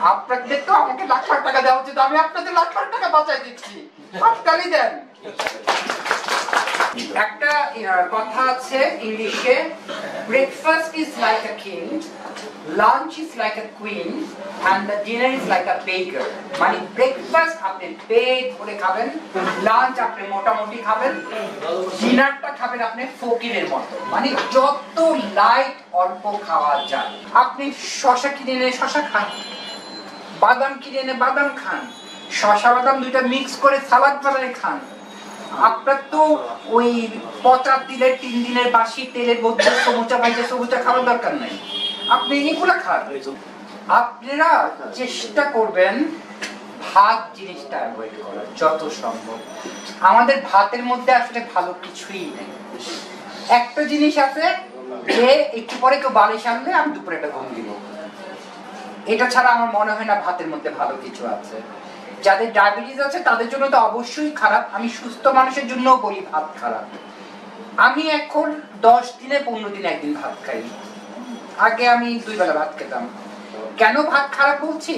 আপনাদের তো আমাকে লাখ লাখ টাকা দেওয়া উচিত, আমি আপনাদের লাখ লাখ টাকা বাঁচাই দিচ্ছি, হাততালি দেন। একটা কথা আছে ইংলিশে, breakfast is like a king, lunch is like a queen, and the dinner is like a beggar. মানে ব্রেকফাস্ট আপনি পেট ভরে খাবেন, লাঞ্চ আপনি মোটামুটি খাবেন, ডিনারটা খাবেন আপনি ফকিরের মতো, মানে যত লাইট অল্প খাওয়া যায়। আপনি শশা কিনে এনে শশা খান, বাদাম কিনে এনে বাদাম খান, শশা বাদাম দুইটা মিক্স করে সালাদ বানিয়ে খান। আপনার তো ওই পচা তেলের 3 দিনের বাসি তেলের মধ্যে সমুচা ভাইজা সমুচা খাওয়ার দরকার নাই, আপনি এগুলা খান। আপনারা চেষ্টা করবেন ভাত জিনিসটা অ্যাভয়েড করার যত সম্ভব। আমাদের ভাতের মধ্যে আসলে ভালো কিছুই নেই। একটা জিনিস আছে যে একটু পরে কেউ বালিশ আনলে আমি দুপুরে একটা ঘুম দিব, এটা ছাড়া আমার মনে হয় না ভাতের মধ্যে ভালো কিছু আছে। যাদের ডায়াবেটিস আছে তাদের জন্য তো অবশ্যই খারাপ, আমি সুস্থ মানুষের জন্য বলি ভাত খারাপ। আমি এখন 10 দিনে 15 দিনে একদিন ভাত খাই, আগে আমি 2 বেলা ভাত খেতাম। কেন ভাত খারাপ বলছি?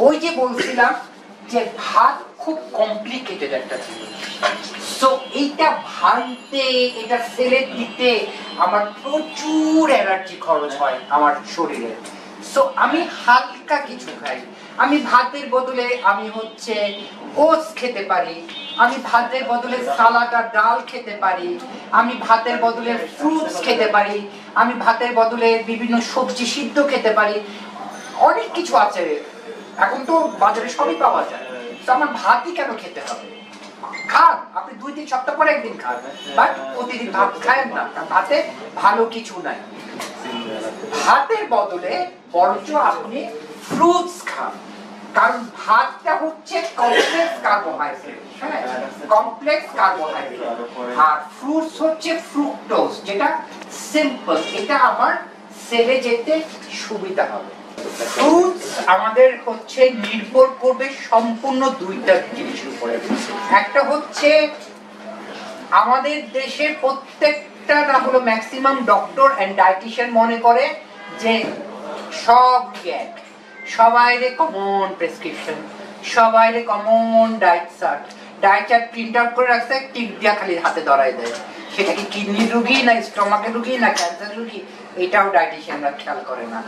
ওই যে বলছিলাম যে ভাত খুব কমপ্লিকেটেড একটা জিনিস, সো এইটা ভাঙতে, এটা ফেলে দিতে আমার প্রচুর এনার্জি খরচ হয় আমার শরীরে। সো আমি হালকা কিছু খাই। আমি ভাতের বদলে আমি হচ্ছে ওটস খেতে পারি, আমি ভাতের বদলে সালাদ আর ডাল খেতে পারি, আমি ভাতের বদলে ফ্রুটস খেতে পারি, আমি ভাতের বদলে বিভিন্ন সবজি সিদ্ধ খেতে পারি। অনেক কিছু আছে, এখন তো বাজারে সবই পাওয়া যায়। তো আমার ভাতই কেন খেতে হবে? খান, আপনি 2-3 সপ্তাহ পরে একদিন খান, বাট প্রতিদিন ভাত খায়েন না, কারণ ভাতে ভালো কিছু নাই। ভাতের বদলে বরঞ্চ আপনি ফ্রুটস খান, কারণ ভাতটা হচ্ছে কমপ্লেক্স কার্বোহাইড্রেট, হ্যাঁ কমপ্লেক্স কার্বোহাইড্রেট, আর ফ্রুটস হচ্ছে ফ্রুক্টোজ যেটা সিম্পল, এটা আমার সেলে যেতে সুবিধা হবে। ফ্রুটস আমাদের হচ্ছে নির্ভর করবে সম্পূর্ণ 2টা জিনিসের উপরে। একটা হচ্ছে আমাদের দেশের প্রত্যেকটা না হলো ম্যাক্সিমাম ডক্টর এন্ড ডায়েটিশিয়ান মনে করে যে সব এক, সবাইরে কমন প্রেসক্রিপশন, সবাইরে common diet chart, diet chart print out করে রাখছে, টিপ দিয়া খালি হাতে ধরাই দেয়। সেটা কি কিডনি রোগী না স্টমাকের রোগী না ক্যান্সার রোগী, এটাও ডায়েটিশিয়ানরা খেয়াল করে না।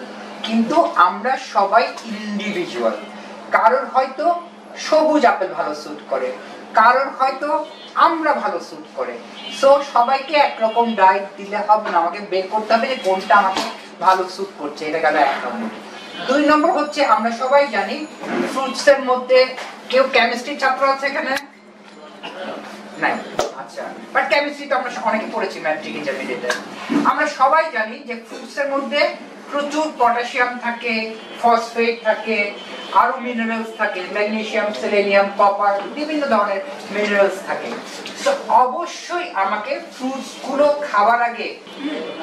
কিন্তু আমরা সবাই ইন্ডিভিজুয়াল, কারোর হয়তো সবুজ আপেল ভালো স্যুট করে, কারোর হয়তো আমরা ভালো স্যুট করে। সো সবাইকে একরকম ডায়েট দিলে হবে না, আমাকে বের করতে হবে যে কোনটা আমাকে ভালো স্যুট করছে। এটা গেল 1 নম্বর। 2 নম্বর হচ্ছে আমরা সবাই জানি ফ্রুটস এর মধ্যে, কেউ কেমিস্ট্রি ছাত্র আছে এখানে? নাই, আচ্ছা, বাট কেমিস্ট্রি তো আমরা অনেকে পড়েছি ম্যাট্রিক ইন্টারমিডিয়েটে। আমরা সবাই জানি যে ফ্রুটস এর মধ্যে প্রচুর পটাশিয়াম থাকে, ফসফেট থাকে, আরো মিনারেলস থাকে, ম্যাগনেসিয়াম, সেলেনিয়াম, কপার, বিভিন্ন ধরনের মিনারেলস থাকে। তো অবশ্যই আমাকে ফ্রুটস গুলো খাওয়ার আগে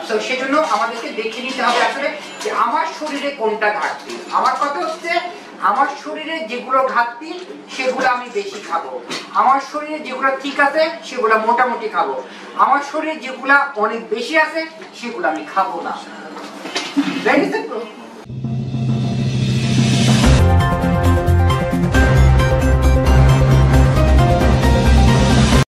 তো সেজন্য আমাদেরকে দেখে নিতে হবে আসলে যে আমার শরীরে কোনটা ঘাটতি। আমার কথা হচ্ছে আমার শরীরে যেগুলো ঘাটতি সেগুলো আমি বেশি খাবো, আমার শরীরে যেগুলো ঠিক আছে সেগুলো মোটামুটি খাবো, আমার শরীরে যেগুলো অনেক বেশি আছে সেগুলো আমি খাবো না। Very simple.